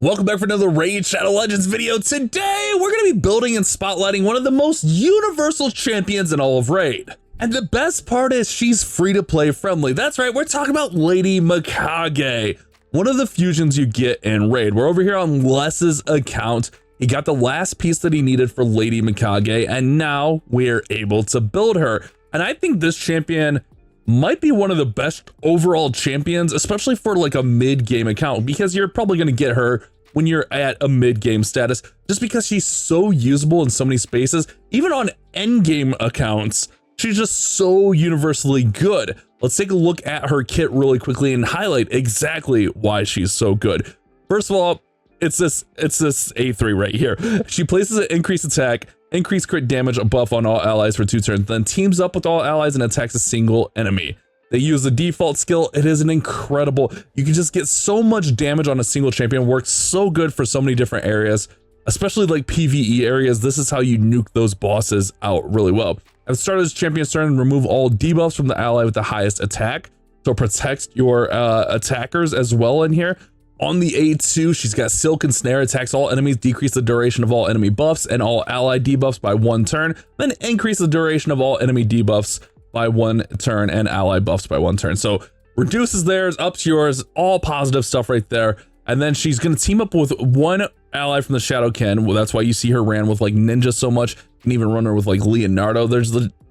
Welcome back for another Raid Shadow Legends video. Today, we're going to be building and spotlighting one of the most universal champions in all of Raid. And the best part is she's free to play friendly. That's right, we're talking about Lady MIKAGE, one of the fusions you get in Raid. We're over here on Les's account. He got the last piece that he needed for Lady MIKAGE, and now we're able to build her. And I think this champion might be one of the best overall champions, especially for like a mid-game account, because you're probably going to get her when you're at a mid-game status, just because she's so usable in so many spaces. Even on end-game accounts, she's just so universally good. Let's take a look at her kit really quickly and highlight exactly why she's so good. First of all, it's this A3 right here. She places an increased attack, increased crit damage, a buff on all allies for 2 turns, then teams up with all allies and attacks a single enemy. They use the default skill. It is an incredible, you can just get so much damage on a single champion. Works so good for so many different areas, especially like PvE areas. This is how you nuke those bosses out really well. At the start of this champion's turn, remove all debuffs from the ally with the highest attack. So protect your attackers as well in here. On the A2, she's got Silk and Snare, attacks all enemies, decrease the duration of all enemy buffs and all ally debuffs by 1 turn, then increase the duration of all enemy debuffs by 1 turn and ally buffs by 1 turn. So reduces theirs, ups yours, all positive stuff right there. And then she's gonna team up with 1 ally from the Shadowkin. Well, that's why you see her ran with like Ninja so much. You can even run her with like Leonardo.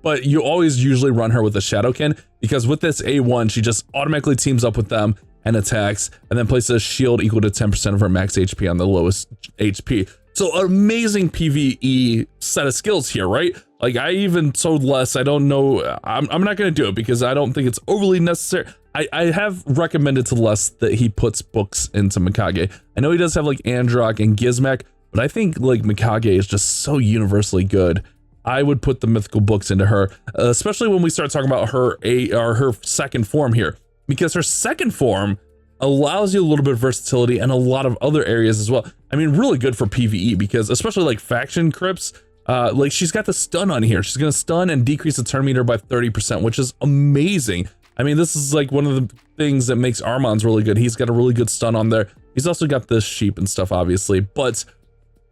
But you always usually run her with the Shadowkin, because with this A1, she just automatically teams up with them and attacks, and then places a shield equal to 10% of her max HP on the lowest HP. So amazing PvE set of skills here, right? Like I even told Les, I don't know, I'm not gonna do it because I don't think it's overly necessary. I have recommended to Les that he puts books into MIKAGE. I know he does have like Androck and Gizmek, but I think like MIKAGE is just so universally good. I would put the mythical books into her, especially when we start talking about her second form here, because her second form allows you a little bit of versatility and a lot of other areas as well. I mean, really good for PvE, because especially like faction crypts, like she's got the stun on here. She's gonna stun and decrease the turn meter by 30%, which is amazing. I mean, this is like one of the things that makes Armand's really good. He's got a really good stun on there. He's also got this sheep and stuff, obviously, but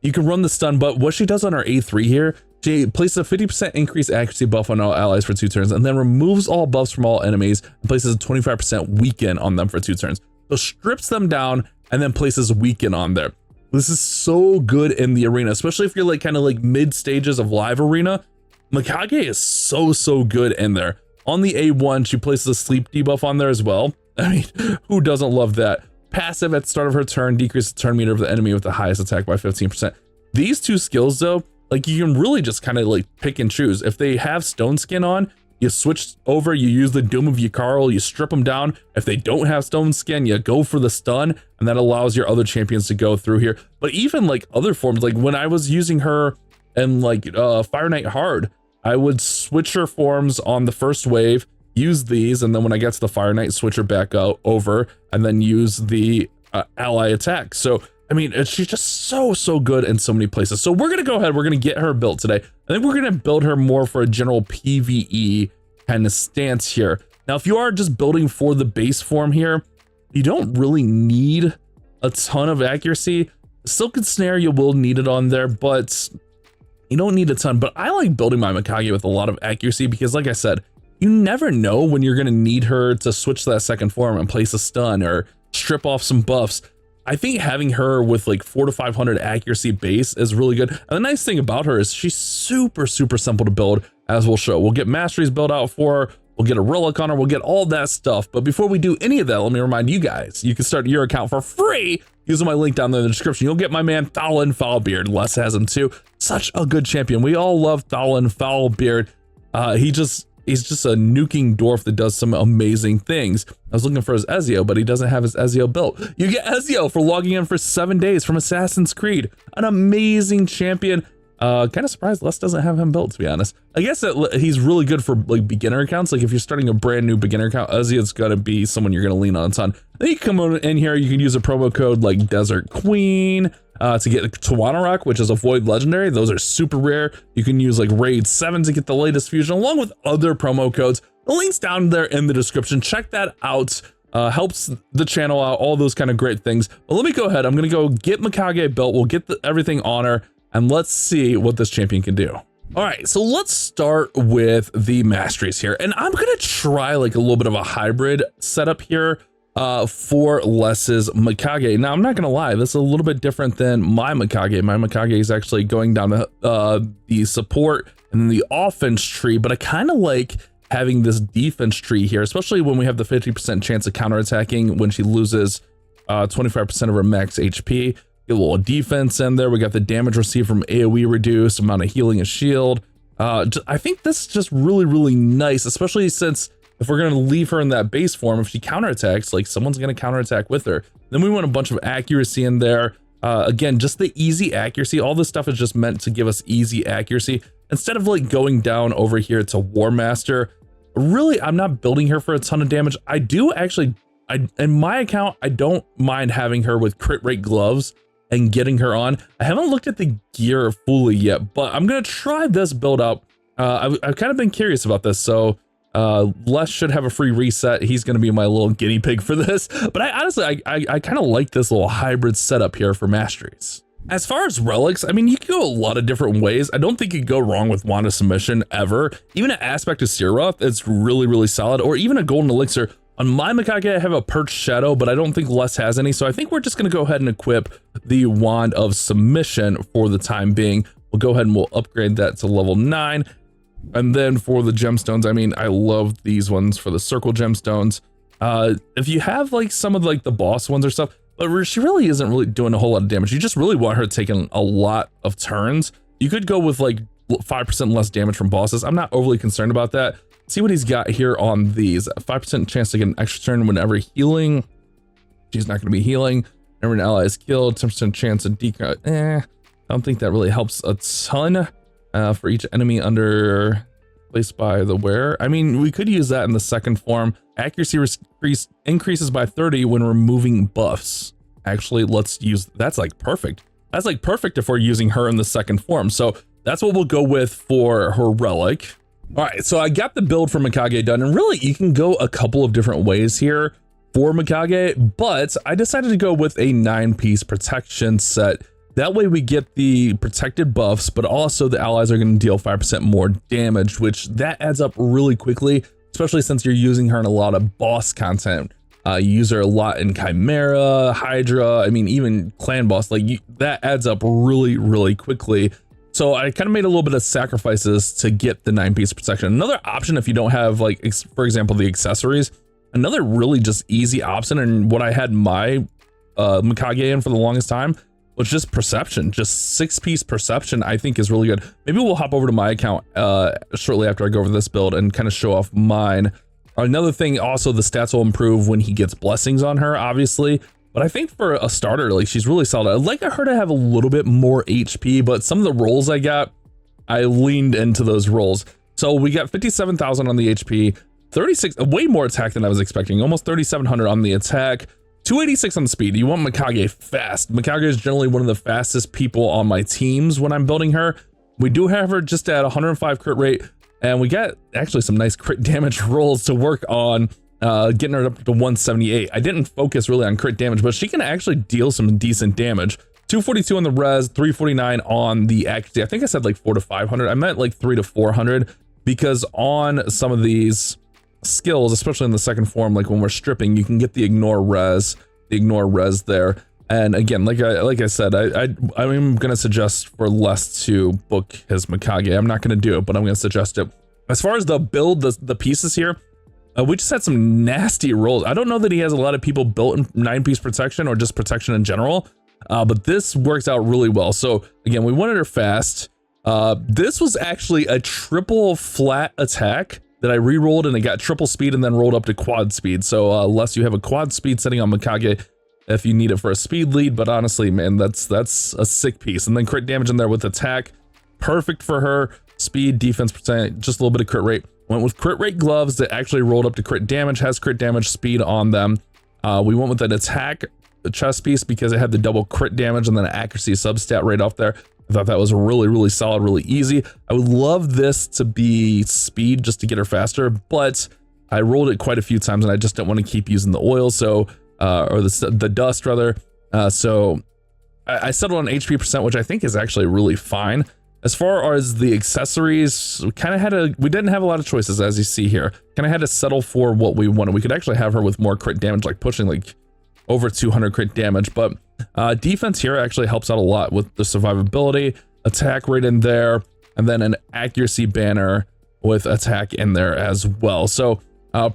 you can run the stun. But what she does on her A3 here, she places a 50% increased accuracy buff on all allies for 2 turns, and then removes all buffs from all enemies and places a 25% weaken on them for 2 turns. So strips them down and then places weaken on there. This is so good in the arena, especially if you're like kind of like mid stages of live arena. MIKAGE is so good in there. On the A1, she places a sleep debuff on there as well. I mean, who doesn't love that? Passive at the start of her turn, decrease the turn meter of the enemy with the highest attack by 15%. These 2 skills though, like you can really just kind of like pick and choose. If they have stone skin on, you switch over, you use the Doom of Yakarl, you strip them down. If they don't have stone skin, you go for the stun, and that allows your other champions to go through here. But even like other forms, like when I was using her in like Fire Knight Hard, I would switch her forms on the first wave, use these, and then when I get to the Fire Knight, switch her back out over, and then use the ally attack. So I mean, she's just so good in so many places. So we're gonna go ahead, we're gonna get her built today. I think we're gonna build her more for a general PvE kind of stance here. Now, if you are just building for the base form here, you don't really need a ton of accuracy. Silk and Snare, you will need it on there, but you don't need a ton. But I like building my MIKAGE with a lot of accuracy, because like I said, you never know when you're gonna need her to switch to that second form and place a stun or strip off some buffs. I think having her with like 400 to 500 accuracy base is really good. And the nice thing about her is she's super simple to build, as we'll show. We'll get masteries built out for her. We'll get a relic on her. We'll get all that stuff. But before we do any of that, let me remind you guys, you can start your account for free using my link down there in the description. You'll get my man Thalin Foulbeard. Les has him too. Such a good champion. We all love Thalin Foulbeard. He's just a nuking dwarf that does some amazing things. I was looking for his Ezio, but he doesn't have his Ezio built. You get Ezio for logging in for 7 days from Assassin's Creed. An amazing champion. Kind of surprised Les doesn't have him built, to be honest. I guess that he's really good for like beginner accounts. Like if you're starting a brand new beginner account, Ezio's gonna be someone you're gonna lean on a ton. Then you can come in here, you can use a promo code like Desert Queen to get Tawana Rock, which is a Void Legendary. Those are super rare. You can use like Raid 7 to get the latest fusion, along with other promo codes. The link's down there in the description. Check that out. helps the channel out, all those kind of great things. But let me go ahead. I'm going to go get MIKAGE built. We'll get everything on her, and let's see what this champion can do. All right, so let's start with the masteries here. And I'm going to try like a little bit of a hybrid setup here for Les's MIKAGE. Now, I'm not going to lie, this is a little bit different than my MIKAGE. My MIKAGE is actually going down the support and the offense tree, but I kind of like having this defense tree here, especially when we have the 50% chance of counterattacking when she loses 25% of her max HP. Get a little defense in there. We got the damage received from AoE reduced, amount of healing and shield. I think this is just really, really nice, especially since if we're going to leave her in that base form, if she counterattacks, like someone's going to counterattack with her. Then we want a bunch of accuracy in there. Again, just the easy accuracy. All this stuff is just meant to give us easy accuracy. Instead of like going down over here to War Master, really, I'm not building her for a ton of damage. I do actually, in my account, I don't mind having her with crit rate gloves and getting her on. I haven't looked at the gear fully yet, but I'm going to try this build up. I've kind of been curious about this, so Les should have a free reset. He's going to be my little guinea pig for this, but I honestly, I kind of like this little hybrid setup here for masteries. As far as relics, I mean, you can go a lot of different ways. I don't think you can go wrong with Wand of Submission ever. Even an Aspect of Seeroth, it's really, really solid, or even a Golden Elixir. On my MIKAGE, I have a Perched Shadow, but I don't think Les has any, so I think we're just going to go ahead and equip the Wand of Submission for the time being. We'll go ahead and we'll upgrade that to level 9. And then for the gemstones, I mean, I love these ones for the circle gemstones. If you have like some of like the boss ones or stuff, but she really isn't really doing a whole lot of damage. You just really want her taking a lot of turns. You could go with like 5% less damage from bosses. I'm not overly concerned about that. See what he's got here on these. A 5% chance to get an extra turn whenever healing. She's not going to be healing. Whenever an ally is killed, 10% chance of decrease. I don't think that really helps a ton for each enemy under placed by the wearer. I mean, we could use that in the second form. Accuracy increases by 30 when removing buffs. Actually, let's use, that's like perfect. That's like perfect if we're using her in the second form. So that's what we'll go with for her relic. All right, so I got the build for MIKAGE done, and really you can go a couple of different ways here for MIKAGE, but I decided to go with a 9-piece protection set. That way we get the protected buffs, but also the allies are going to deal 5% more damage, which that adds up really quickly, especially since you're using her in a lot of boss content. You use her a lot in Chimera, Hydra, I mean, even Clan Boss, like that adds up really, really quickly. So I kind of made a little bit of sacrifices to get the 9-piece protection. Another option, if you don't have like, for example, the accessories, another really just easy option, and what I had my MIKAGE in for the longest time was just perception. Just 6-piece perception I think is really good. Maybe we'll hop over to my account shortly after I go over this build and kind of show off mine. Another thing, also the stats will improve when he gets blessings on her, obviously. But I think for a starter, like she's really solid. I'd like her to have a little bit more HP, but some of the rolls I got, I leaned into those rolls. So we got 57,000 on the HP, 36, way more attack than I was expecting, almost 3,700 on the attack, 286 on the speed. You want MIKAGE fast. MIKAGE is generally one of the fastest people on my teams when I'm building her. We do have her just at 105 crit rate, and we got actually some nice crit damage rolls to work on. Getting her up to 178. I didn't focus really on crit damage, but she can actually deal some decent damage. 242 on the res, 349 on the accuracy. I think I said like 400 to 500. I meant like 300 to 400 because on some of these skills, especially in the second form, like when we're stripping, you can get the ignore res there. And again, like I said, I'm gonna suggest for Les to book his MIKAGE. I'm not gonna do it, but I'm gonna suggest it. As far as the build, the pieces here, we just had some nasty rolls. I don't know that he has a lot of people built in 9-piece protection or just protection in general, but this works out really well. So again, we wanted her fast. This was actually a triple flat attack that I re-rolled, and it got triple speed and then rolled up to quad speed. So unless you have a quad speed setting on MIKAGE if you need it for a speed lead, but honestly, man, that's a sick piece. And then crit damage in there with attack, perfect for her. Speed, defense percent, just a little bit of crit rate. Went with crit rate gloves that actually rolled up to crit damage, has crit damage speed on them. We went with an attack chest piece because it had the double crit damage and then an accuracy substat right off there. I thought that was really, really solid, really easy. I would love this to be speed just to get her faster, but I rolled it quite a few times and I just didn't want to keep using the oil, so or the dust rather. So I settled on HP percent, which I think is actually really fine. As far as the accessories, we didn't have a lot of choices, as you see here. Kind of had to settle for what we wanted. We could actually have her with more crit damage, like pushing like over 200 crit damage, but defense here actually helps out a lot with the survivability, attack rate in there, and then an accuracy banner with attack in there as well. So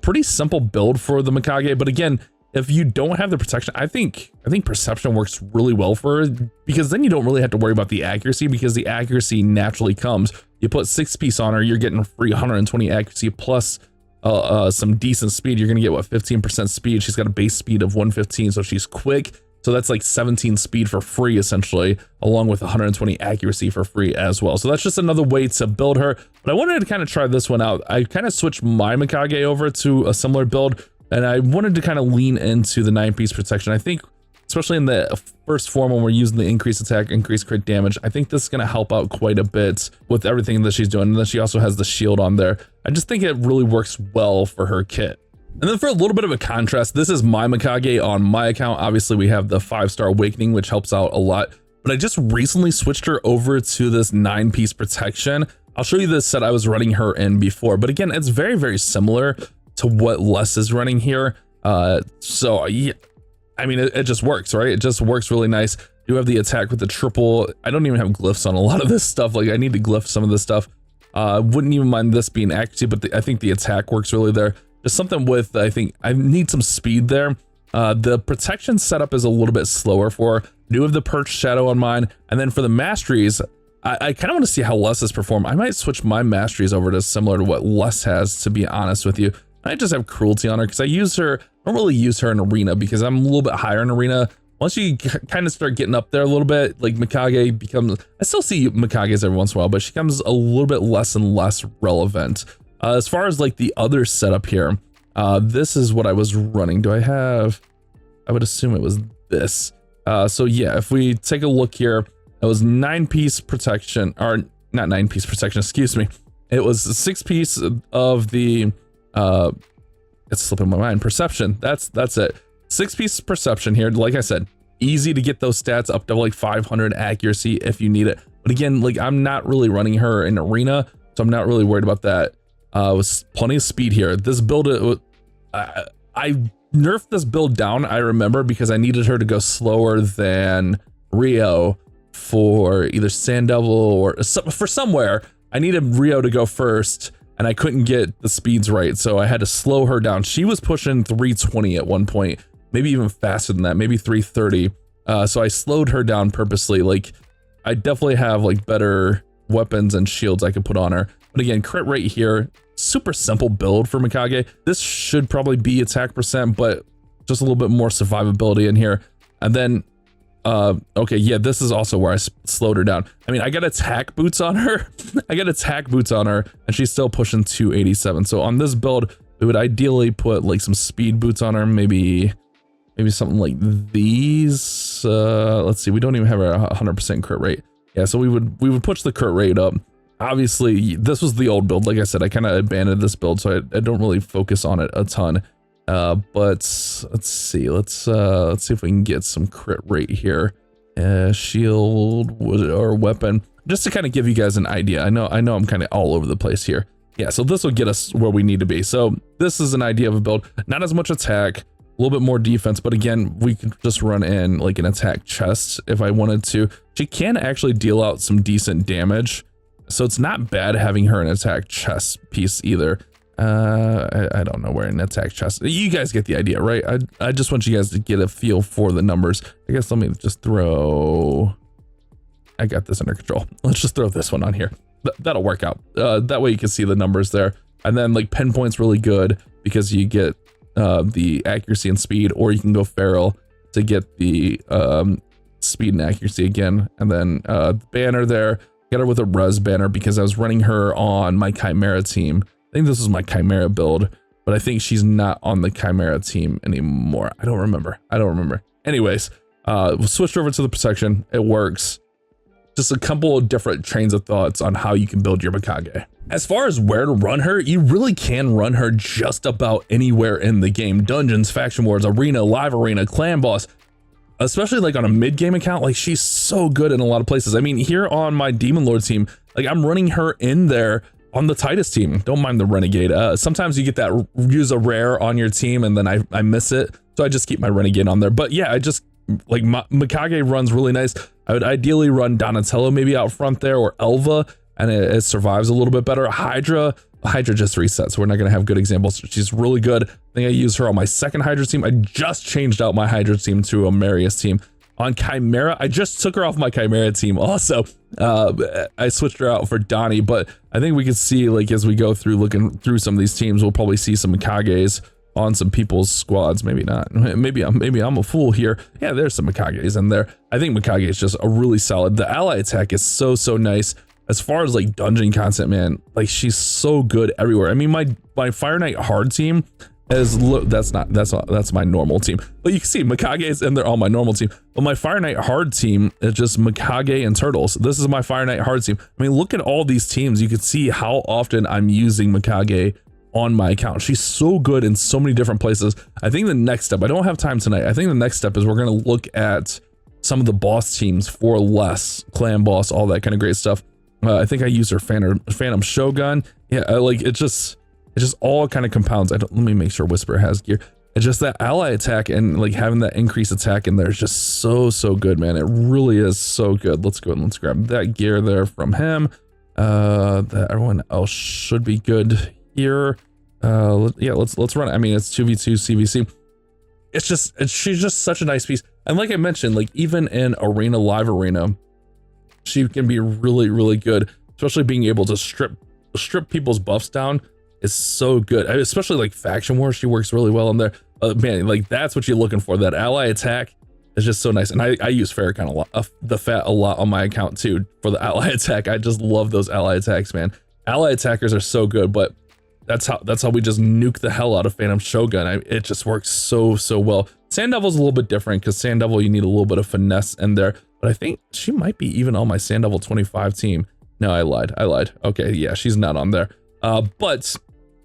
pretty simple build for the MIKAGE, but again, if you don't have the protection, I think perception works really well for her, because then you don't really have to worry about the accuracy, because the accuracy naturally comes. You put 6-piece on her, you're getting free 120 accuracy plus some decent speed. You're gonna get what, 15% speed. She's got a base speed of 115, so she's quick. So that's like 17 speed for free essentially, along with 120 accuracy for free as well. So that's just another way to build her. But I wanted to kind of try this one out. I kind of switched my MIKAGE over to a similar build, and I wanted to kind of lean into the 9-piece protection. I think, especially in the first form when we're using the increased attack, increased crit damage, I think this is going to help out quite a bit with everything that she's doing. And then she also has the shield on there. I just think it really works well for her kit. And then for a little bit of a contrast, this is my MIKAGE on my account. Obviously, we have the 5-star awakening, which helps out a lot. But I just recently switched her over to this 9-piece protection. I'll show you the set I was running her in before. But again, it's very, very similar to what Les is running here. So yeah, I mean, it just works, right? It just works really nice. You have the attack with the triple. I don't even have glyphs on a lot of this stuff. Like, I need to glyph some of this stuff. Wouldn't even mind this being accuracy, but I think the attack works really there. Just something with, I think I need some speed there. The protection setup is a little bit slower for her. I do have the perch shadow on mine. And then for the masteries, I kind of want to see how Les has performed. I might switch my masteries over to similar to what Les has, to be honest with you. I just have cruelty on her because I don't really use her in arena because I'm a little bit higher in arena. Once you kind of start getting up there a little bit, like MIKAGE becomes, I still see MIKAGEs every once in a while, but she becomes a little bit less and less relevant. As far as like the other setup here, this is what I was running. I would assume it was this. So yeah, if we take a look here, it was 9-piece protection, or not 9-piece protection, excuse me. It was 6-piece of the, it's slipping my mind, perception. That's it. 6-piece perception here. Like I said, easy to get those stats up to like 500 accuracy if you need it. But again, like I'm not really running her in arena, so I'm not really worried about that. With plenty of speed here. This build, I nerfed this build down, I remember, because I needed her to go slower than Rio for either Sand Devil or for somewhere. I needed Rio to go first, and I couldn't get the speeds right, so I had to slow her down. She was pushing 320 at one point, maybe even faster than that, maybe 330. So I slowed her down purposely. Like, I definitely have like better weapons and shields I could put on her. But again, crit rate here, super simple build for MIKAGE. This should probably be attack percent, but just a little bit more survivability in here. And then, okay, yeah, this is also where I slowed her down. I mean, I got attack boots on her. And she's still pushing 287. So on this build, we would ideally put like some speed boots on her, maybe something like these. Let's see, we don't even have a 100% crit rate. Yeah, so we would push the crit rate up. Obviously, this was the old build. Like I said, I kind of abandoned this build, so I don't really focus on it a ton. But let's see if we can get some crit rate here. Shield or weapon, just to kind of give you guys an idea. I know I'm kind of all over the place here. Yeah, so this will get us where we need to be. So this is an idea of a build. Not as much attack, a little bit more defense, but again, we can just run in like an attack chest if I wanted to. She can actually deal out some decent damage. So it's not bad having her an attack chest piece either. I don't know where an attack chest. You guys get the idea, right? I just want you guys to get a feel for the numbers. I guess let me just throw. I got this under control. Let's just throw this one on here. That'll work out. That way you can see the numbers there. And then like pinpoint's really good because you get the accuracy and speed, or you can go feral to get the speed and accuracy again. And then banner there. Got her with a res banner because I was running her on my Chimera team. I think this is my Chimera build, but I think she's not on the Chimera team anymore. I don't remember. Anyways, we'll switch over to the protection. It works. just a couple of different trains of thoughts on how you can build your Mikage. As far as where to run her, you really can run her just about anywhere in the game. Dungeons, faction wars, arena, live arena, clan boss, especially like on a mid-game account. Like, she's so good in a lot of places. I mean, here on my Demon Lord team, like, I'm running her in there on the Titus team. Don't mind the Renegade. Sometimes you get that use a rare on your team and then I miss it. So I just keep my Renegade on there. But yeah, I just like Mikage runs really nice. I would ideally run Donatello maybe out front there, or Elva, and it survives a little bit better. Hydra just resets, so we're not going to have good examples. She's really good. I think I use her on my second Hydra team. I just changed out my Hydra team to a Marius team. On Chimera, I just took her off my Chimera team also. I switched her out for Donnie, but I think we can see, like, as we go through looking through some of these teams, we'll probably see some Mikages on some people's squads. Maybe not. Maybe I'm a fool here. Yeah, there's some Mikages in there. I think Mikage is just a really solid. The ally attack is so nice. As far as like dungeon content, man, like, she's so good everywhere. I mean, my Fire Knight hard team is that's my normal team, but you can see Mikage's and they're all my normal team. But my Fire Knight hard team is just Mikage and Turtles. This is my Fire Knight hard team. I mean, look at all these teams. You can see how often I'm using Mikage on my account. She's so good in so many different places. I think the next step, I don't have time tonight. I think the next step is we're going to look at some of the boss teams for less, clan boss, all that kind of great stuff. I think I use her Phantom Shogun. Yeah, like, it just all kind of compounds. Let me make sure Whisper has gear. It's just that ally attack and like having that increased attack in there is just so good, man. It really is so good. Let's go and let's grab that gear there from him. That everyone else should be good here. Yeah, let's run it. I mean, it's 2v2 CVC. She's just such a nice piece. And like I mentioned, like, even in arena, live arena, she can be really good, especially being able to strip people's buffs down is so good. Especially like faction wars, she works really well in there. Man, like, that's what you're looking for. That ally attack is just so nice. And I use Farrakhan a lot, the Fat a lot on my account too for the ally attack. I just love those ally attacks, man. Ally attackers are so good, but that's how we just nuke the hell out of Phantom Shogun. It just works so well. Sand Devil's a little bit different because Sand Devil, you need a little bit of finesse in there, but I think she might be even on my Sand Devil 25 team. No, I lied. Okay, yeah, she's not on there. But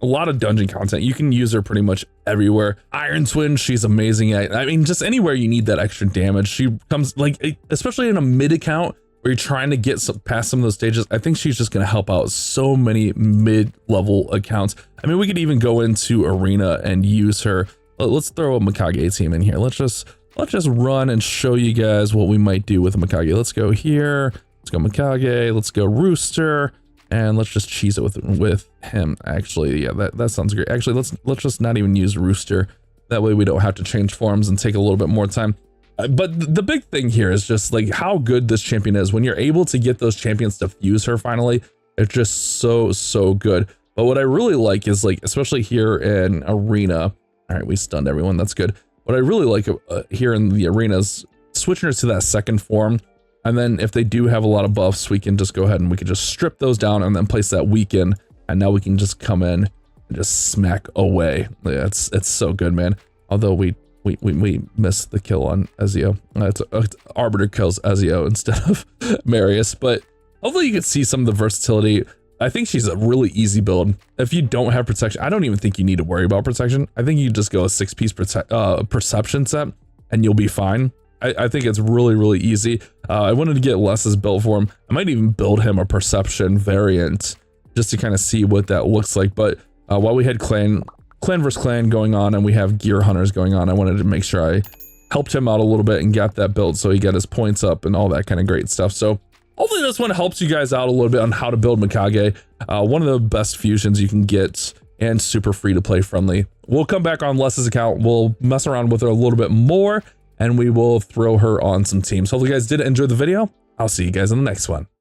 a lot of dungeon content. You can use her pretty much everywhere. Iron Twin, she's amazing at, I mean, just anywhere you need that extra damage. She comes, like, especially in a mid account where you're trying to get past some of those stages. I think she's just going to help out so many mid-level accounts. I mean, we could even go into arena and use her. Let's throw a Mikage team in here. Let's just run and show you guys what we might do with a Mikage. Let's go here. Let's go Mikage. Let's go Rooster. And let's just cheese it with him. Actually, yeah, that sounds great. Actually, let's just not even use Rooster. That way we don't have to change forms and take a little bit more time. But the big thing here is just like how good this champion is. When you're able to get those champions to fuse her finally, it's just so good. But what I really like is, like, especially here in arena. All right, we stunned everyone. That's good. What I really like here in the arena is switching her to that second form. And then if they do have a lot of buffs, we can just go ahead and we can just strip those down and then place that weaken. And now we can just come in and just smack away. Yeah, it's so good, man. Although we missed the kill on Ezio. It's Arbiter kills Ezio instead of Marius. But hopefully you can see some of the versatility. I think she's a really easy build. If you don't have protection, I don't even think you need to worry about protection. I think you just go a 6-piece perception set and you'll be fine. I think it's really easy. I wanted to get Les's build for him. I might even build him a perception variant just to kind of see what that looks like. But while we had clan versus clan going on and we have gear hunters going on, I wanted to make sure I helped him out a little bit and got that build so he got his points up and all that kind of great stuff. So hopefully this one helps you guys out a little bit on how to build Mikage. One of the best fusions you can get and super free to play friendly. We'll come back on Les's account. We'll mess around with her a little bit more and we will throw her on some teams. Hopefully you guys did enjoy the video. I'll see you guys in the next one.